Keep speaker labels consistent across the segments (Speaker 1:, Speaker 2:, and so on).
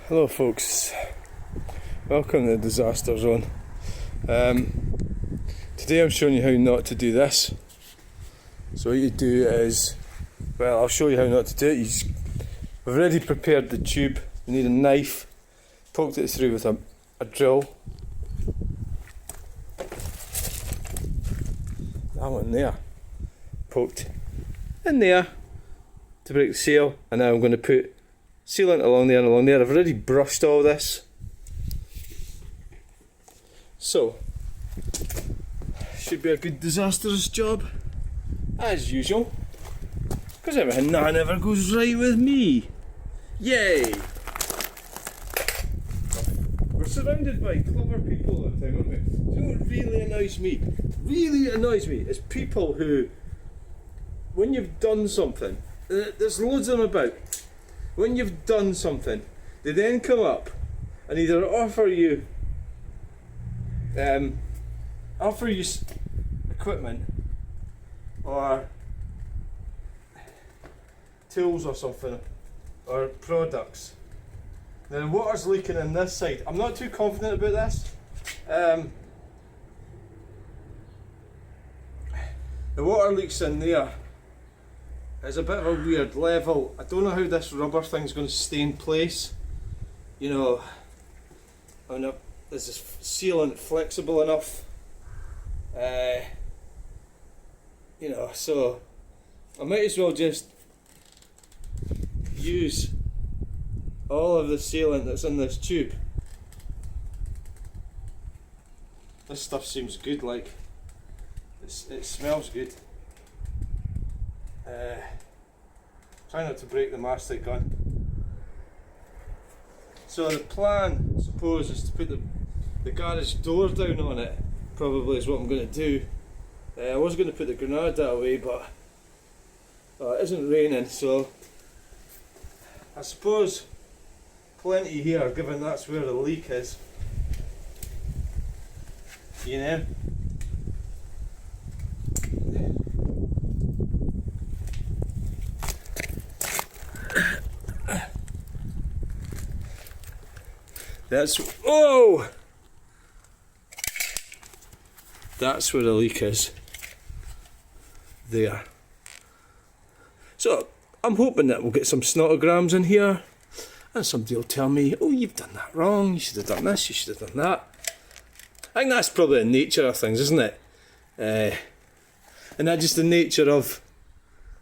Speaker 1: Hello folks, welcome to the disaster zone. Today I'm showing you how not to do this. So what you do is, well, I'll show you how not to do it. We've already prepared the tube. You need a knife, poked it through with a drill. That one there, poked in there to break the seal, and now I'm going to put sealant along there and along there. I've already brushed all this. So, should be a good disastrous job, as usual. Because everything never goes right with me. Yay! We're surrounded by clever people all the time, aren't we? Do you know what really annoys me? Really annoys me is people who, when you've done something, there's loads of them about. When you've done something, they then come up and either offer you equipment or tools or something, or products. Now the water's leaking in this side. I'm not too confident about this. The water leaks in there. It's a bit of a weird level. I don't know how this rubber thing's going to stay in place. You know, is this sealant flexible enough? You know, so I might as well just use all of the sealant that's in this tube. This stuff seems good, like it smells good. Try not to break the mastic gun. So the plan, I suppose, is to put the garage door down on it. Probably is what I'm going to do. I was going to put the Granada away, but it isn't raining, so I suppose plenty here, given that's where the leak is. You know. That's where the leak is. There. So I'm hoping that we'll get some snotograms in here, and somebody will tell me, "Oh, you've done that wrong. You should have done this. You should have done that." I think that's probably the nature of things, isn't it? And that's just the nature of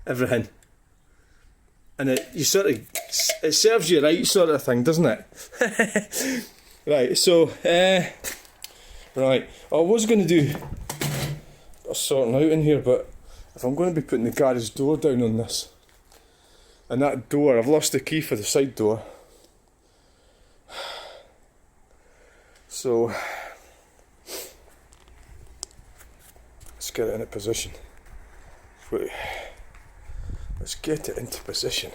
Speaker 1: everything. And it serves you right, sort of thing, doesn't it? Right, so right, I was going to do a sorting out in here, but if I'm going to be putting the garage door down on this, and that door, I've lost the key for the side door, so let's get it in a position. Wait. Let's get it into position.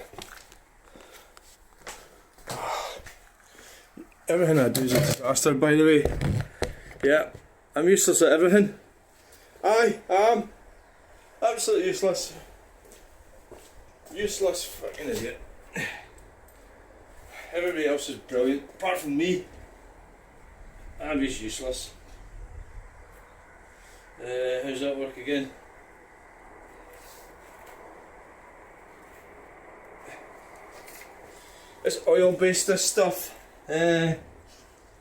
Speaker 1: Everything I do is a disaster, by the way. Yeah, I'm useless at everything. I am absolutely useless. Useless fucking idiot. Everybody else is brilliant, apart from me. I'm just useless. How's that work again? It's oil based, this stuff, so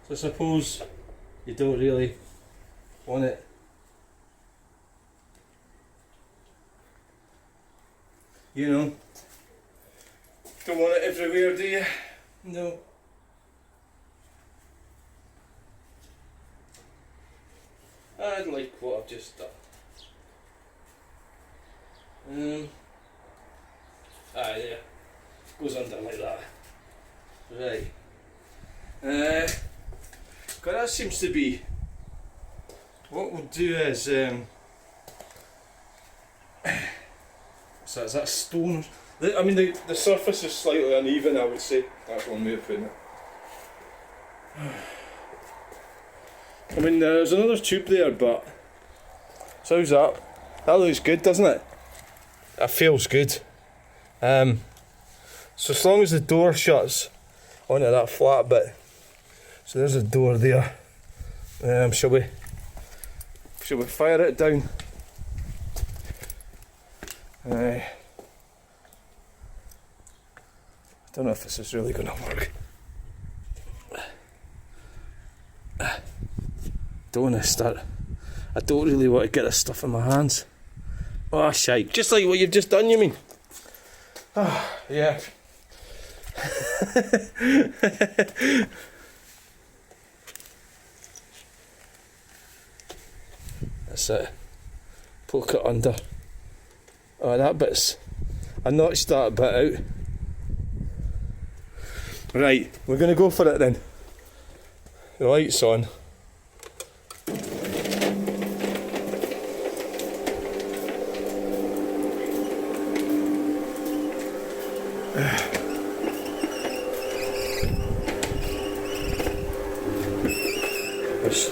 Speaker 1: I suppose you don't really want it. You know, don't want it everywhere, do you? No. I'd like what I've just done. There, goes under like that. Right. God, that seems to be. What we'll do is, so is that stone? I mean, the surface is slightly uneven, I would say. That's one way of putting it. I mean, there's another tube there, but so how's that? That looks good, doesn't it? That feels good. So as long as the door shuts, onto that flat bit. So there's a door there. Shall we fire it down? I don't know if this is really going to work. Don't want to start. I don't really want to get this stuff in my hands. Oh shite, just like what you've just done, you mean? Oh, yeah. That's it. Poke it under. Oh, that bit's... I notched that bit out. Right, we're going to go for it then. The light's on.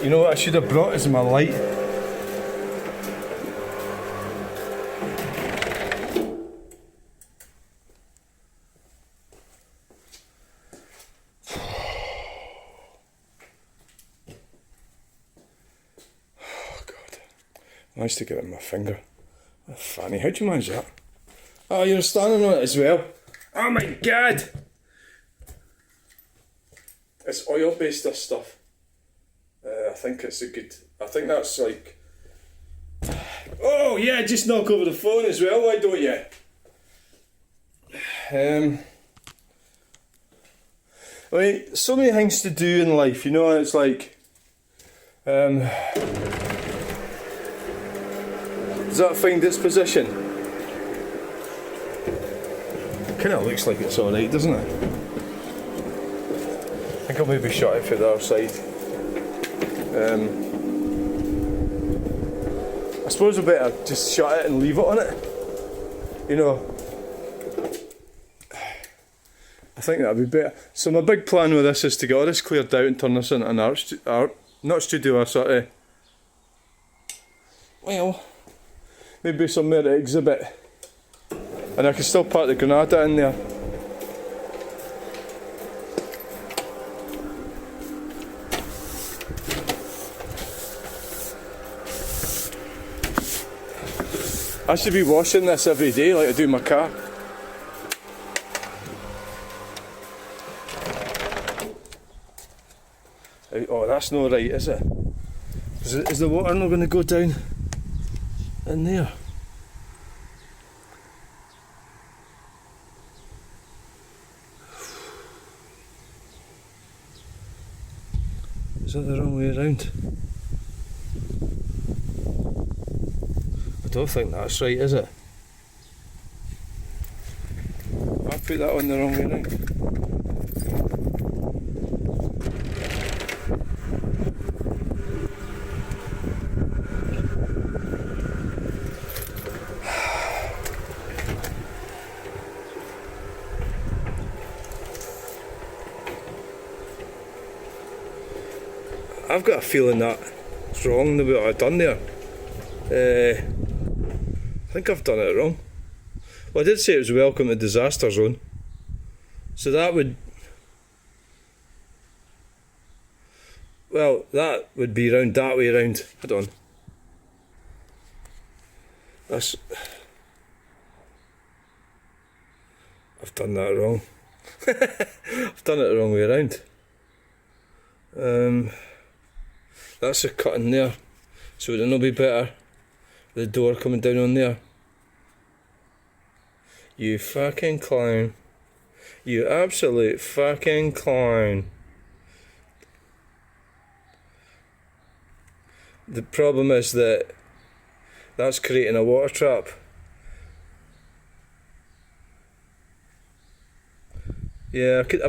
Speaker 1: You know what I should have brought is my light. Nice to get it in my finger. Oh, Fanny, how'd you manage that? Oh, you're standing on it as well. Oh my god! It's oil based, this stuff. I think it's a good... I think that's like... Oh yeah, just knock over the phone as well, why don't you? I mean, so many things to do in life, you know, it's like... does that find its position? Kind of looks like it's alright, doesn't it? I think I'll maybe shut it for the other side. I suppose I better just shut it and leave it on it. You know, I think that'd be better. So my big plan with this is to get all this cleared out and turn this into an art not studio, a sort of, well, maybe somewhere to exhibit. And I can still park the Granada in there. I should be washing this every day like I do my car. Oh, that's not right, is it? Is the water not going to go down in there? Is that the wrong way around? I don't think that's right, is it? I put that on the wrong way around. I've got a feeling that it's wrong the way I've done there. I think I've done it wrong. Well, I did say it was welcome to disaster zone. So that would... Well, that would be round that way round. Hold on. That's... I've done that wrong. I've done it the wrong way around. That's a cut in there. So would it not be better? The door coming down on there. You fucking clown. You absolute fucking clown. The problem is that that's creating a water trap. Yeah, I could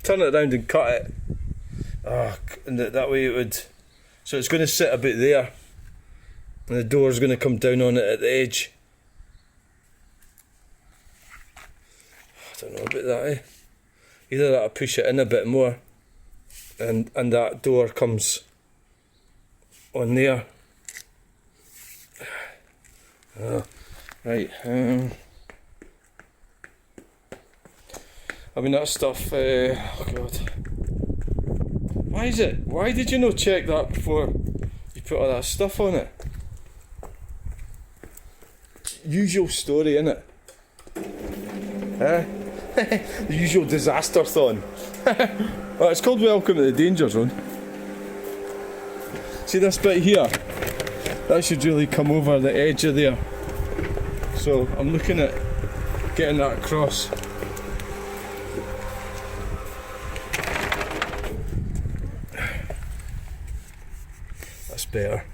Speaker 1: turn it around and cut it. Oh, and that way it would... So it's going to sit a bit there. And the door's going to come down on it at the edge. I don't know about that, eh? Either that or push it in a bit more. And that door comes on there. Oh, right. I mean, that stuff, oh god. Why is it? Why did you not check that before you put all that stuff on it? Usual story, innit? The usual disaster thon. Well, it's called Welcome to the Danger Zone. See this bit here? That should really come over the edge of there. So I'm looking at getting that across. That's better.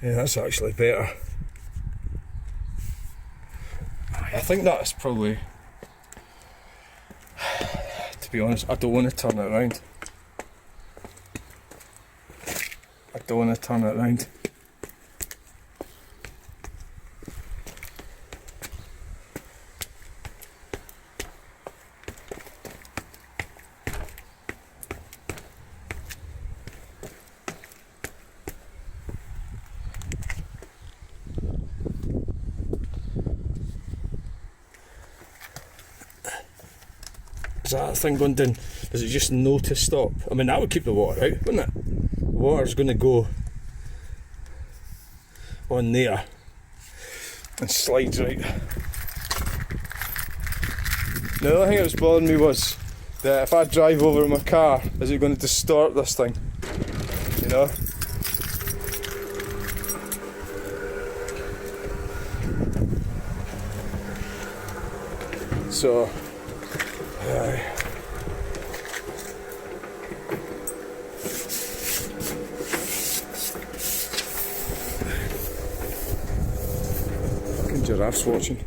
Speaker 1: Yeah, that's actually better. I think that's probably, to be honest, I don't want to turn it around. I don't want to turn it around. Is that thing going down? Does it just know to stop? I mean, that would keep the water out, wouldn't it? The water's going to go on there and slides right. The other thing that was bothering me was that if I drive over in my car, is it going to distort this thing? You know? So, fucking giraffes watching.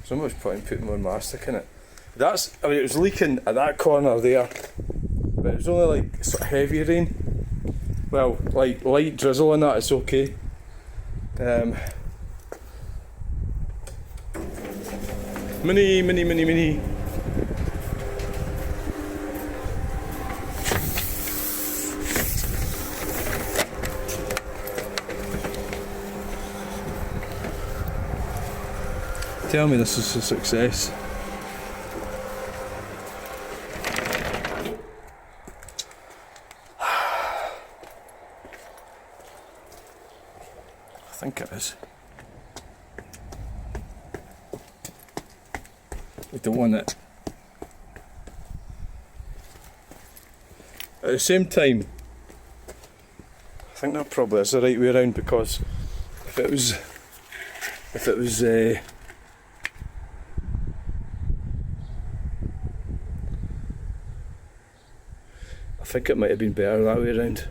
Speaker 1: So much point putting more mastic in it. That's, I mean, it was leaking at that corner there, but it was only like sort of heavy rain. Well, like light drizzle on that, it's okay. Mini. Tell me this is a success. I think it is. We don't want it. At the same time, I think that probably is the right way around, because if it was I think it might have been better that way around.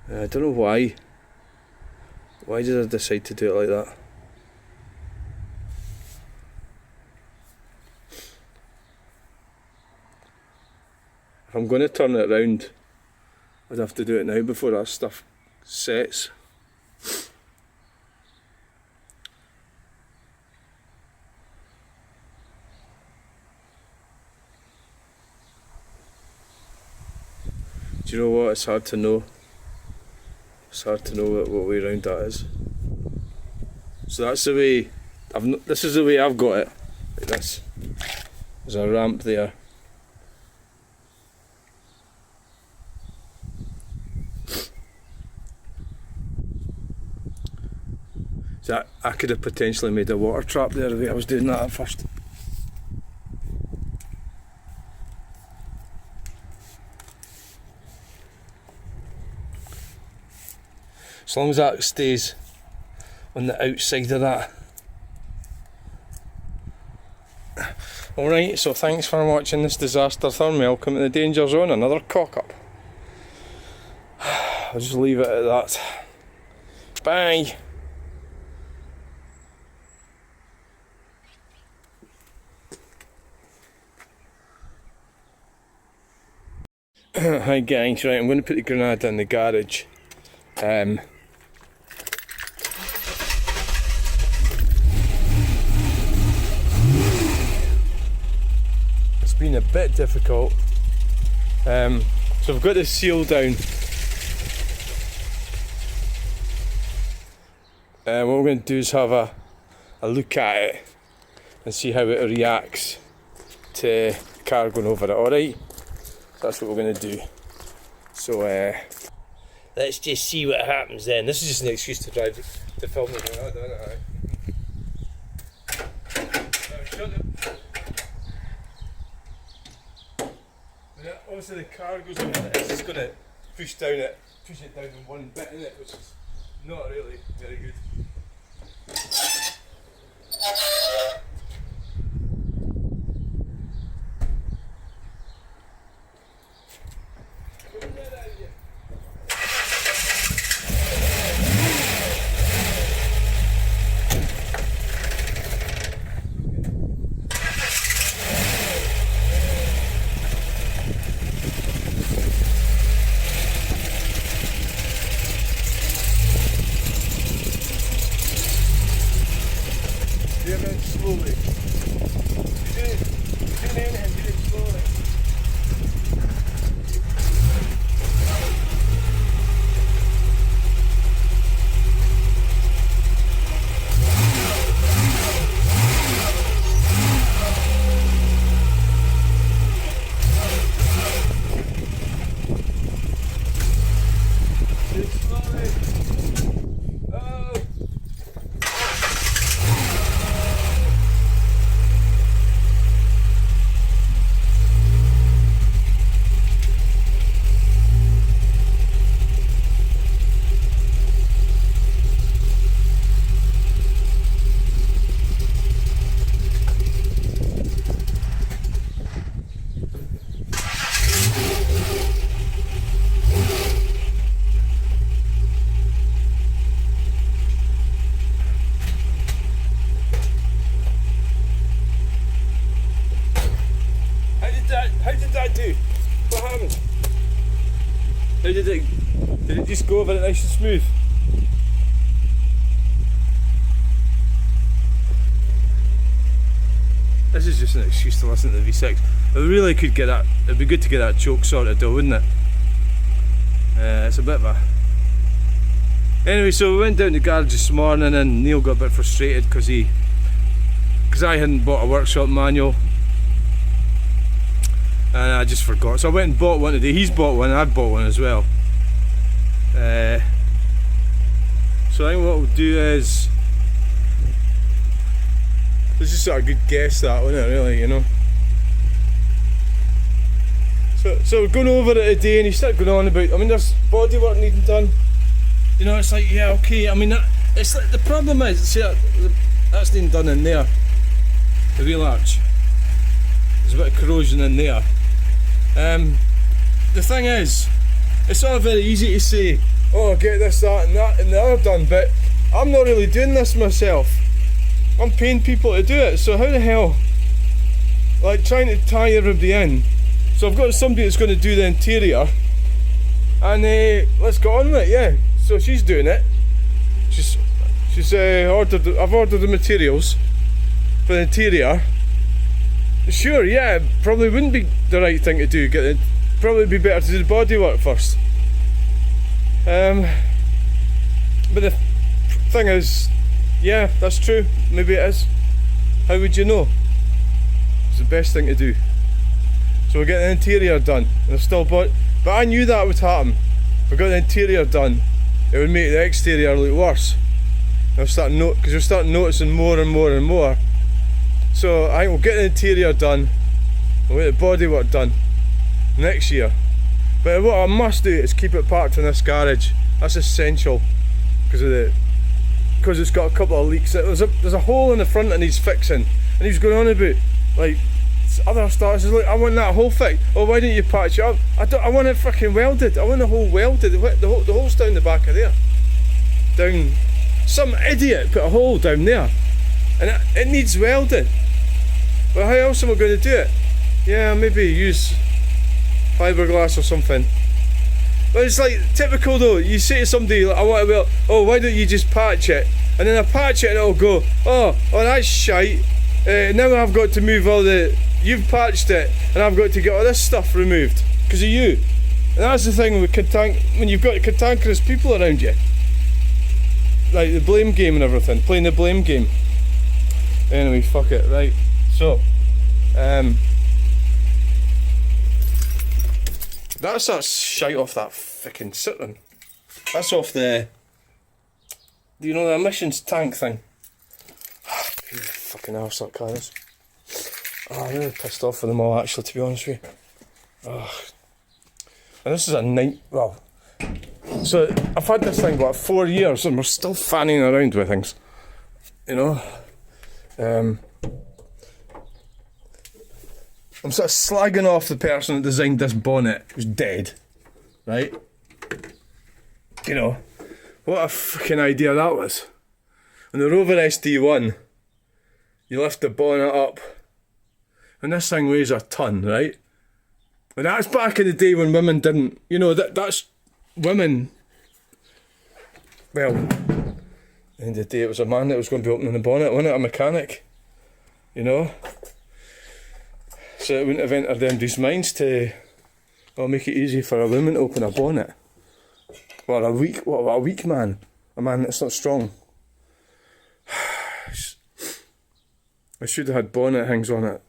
Speaker 1: I don't know why. Why did I decide to do it like that? If I'm going to turn it around, I'd have to do it now before that stuff sets. Do you know what? It's hard to know. It's hard to know what way round that is. So that's the way. This is the way I've got it. Like this. There's a ramp there. So I could have potentially made a water trap there the way I was doing that at first. As long as that stays on the outside of that. Alright, so thanks for watching this disaster thon. Welcome to the Danger Zone, another cock up. I'll just leave it at that. Bye! Hi guys, right, I'm going to put the Granada in the garage. It's been a bit difficult. So I've got the seal down. And what we're going to do is have a look at it and see how it reacts to the car going over it, alright? So that's what we're going to do. So let's just see what happens then. This is just an excuse to drive to film it. Obviously the car goes over it, it's just going to push it down in one bit, innit, which is not really very good. Slowly. You're doing anything, do it slowly. Do it slowly. Oh! How did that do? What happened? Did it just go over it nice and smooth? This is just an excuse to listen to the V6. I really could get that, it'd be good to get that choke sorted though, wouldn't it? It's a bit of a... Anyway, so we went down to the garage this morning and Neil got a bit frustrated because I hadn't bought a workshop manual. And I just forgot, so I went and bought one today. He's bought one and I've bought one as well. So I think what we'll do is, it's just sort of a good guess that, wasn't it, really, you know. So we're going over it today and he started going on about, I mean, there's bodywork needing done. You know, it's like, yeah, okay, I mean, it's like, the problem is, see, that's needing done in there, the wheel arch. There's a bit of corrosion in there. The thing is, it's all very easy to say, oh, get this, that and the other done, but I'm not really doing this myself. I'm paying people to do it, so how the hell, like trying to tie everybody in. So I've got somebody that's going to do the interior, and let's get on with it, yeah. So she's doing it. She's I've ordered the materials for the interior. Sure, yeah, probably wouldn't be the right thing to do. Probably be better to do the bodywork first. But the thing is, yeah, that's true. Maybe it is. How would you know? It's the best thing to do. So we'll get the interior done. And I've still but I knew that would happen. If we got the interior done, it would make the exterior look worse. Because you're starting noticing more and more and more. So I think we'll get the interior done, we'll get the bodywork done next year. But what I must do is keep it parked in this garage. That's essential because it's got a couple of leaks. There's a hole in the front that needs fixing, and he's going on about like other stuff. He's like, I want that hole fixed. Oh, why don't you patch it up? I want it fucking welded. I want the hole welded. The hole's down the back of there. Down. Some idiot put a hole down there, and it needs welded. But how else am I going to do it? Yeah, maybe use fiberglass or something. But it's like typical though. You say to somebody, like, I want to weld. Oh, why don't you just patch it? And then I patch it and it'll go, oh that's shite. Now I've got to move all the. You've patched it, and I've got to get all this stuff removed because of you. And that's the thing with when you've got cantankerous people around you. Right, the blame game and everything. Playing the blame game. Anyway, fuck it, right. So, that's that shite off that fucking Citroen. That's off the, you know, the emissions tank thing. Fucking arse that car is. Oh, I'm really pissed off with them all actually, to be honest with you. Oh. And this is a night, well, so I've had this thing about 4 years and we're still fanning around with things, you know. I'm sort of slagging off the person that designed this bonnet who's dead, right? You know, what a fucking idea that was. On the Rover SD1, you lift the bonnet up, and this thing weighs a ton, right? And that's back in the day when women didn't, you know, that's women. Well, at the end of the day, it was a man that was going to be opening the bonnet, wasn't it? A mechanic, you know? So it wouldn't have entered anybody's minds to, well, make it easy for a woman to open a bonnet. Well, a weak man. A man that's not strong. I should have had bonnet hangs on it.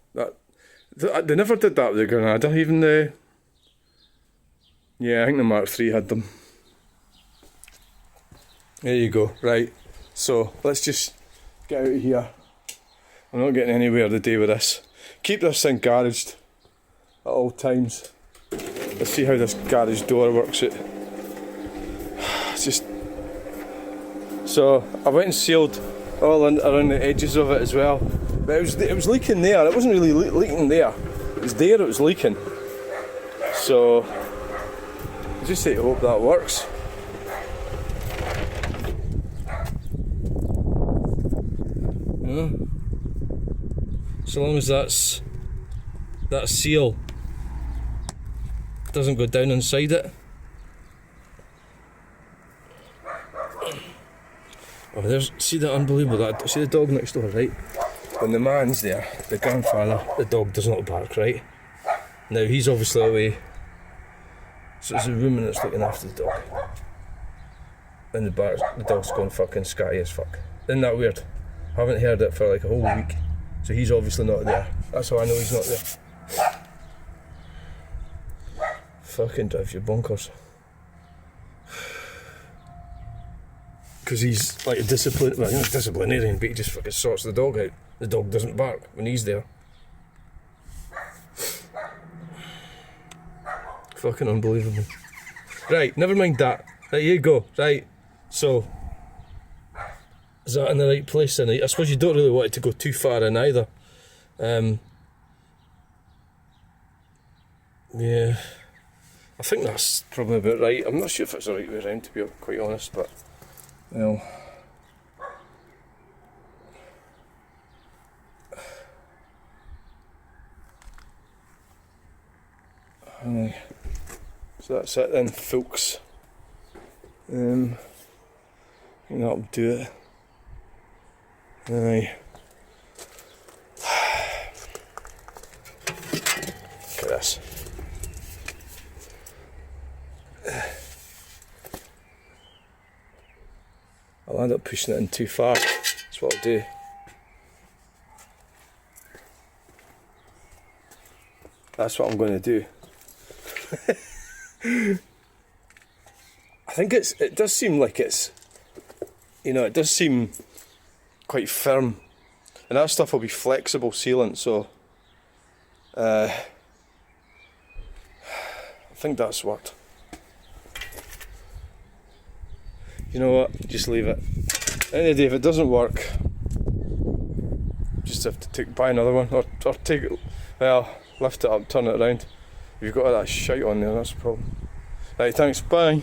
Speaker 1: They never did that with the Granada, even the... Yeah, I think the Mark III had them. There you go, right. So, let's just get out of here. I'm not getting anywhere today with this. Keep this thing garaged at all times. Let's see how this garage door works it. It's just... So, I went and sealed all around the edges of it as well. But it was leaking there. It wasn't really leaking there. It was there it was leaking. So, I just say to hope that works. Yeah. So long as that seal doesn't go down inside it. Oh, see the unbelievable, see the dog next door, right? When the man's there, the grandfather, the dog does not bark, right? Now he's obviously away, so it's a woman that's looking after the dog. And the dog's gone fucking scatty as fuck. Isn't that weird? I haven't heard it for like a whole week, so he's obviously not there. That's how I know he's not there. Fucking drives you bonkers. Because he's like a disciplinarian, but he just fucking sorts the dog out. The dog doesn't bark when he's there. Fucking unbelievable. Right, never mind that. There you go. Right, so is that in the right place then? I suppose you don't really want it to go too far in either. Yeah, I think that's probably about right. I'm not sure if it's the right way around, to be quite honest, but well. Aye. So that's it then, folks. I think that'll do it. Aye. Look at this. I'll end up pushing it in too far. That's what I'll do. That's what I'm going to do. I think it does seem like it's, you know, it does seem quite firm, and that stuff will be flexible sealant, so I think that's worked. You know what, just leave it. At the end of the day, if it doesn't work, just have to buy another one, or take it, well, lift it up, turn it around. If you've got all that shite on there, that's the problem. Right, thanks, bye.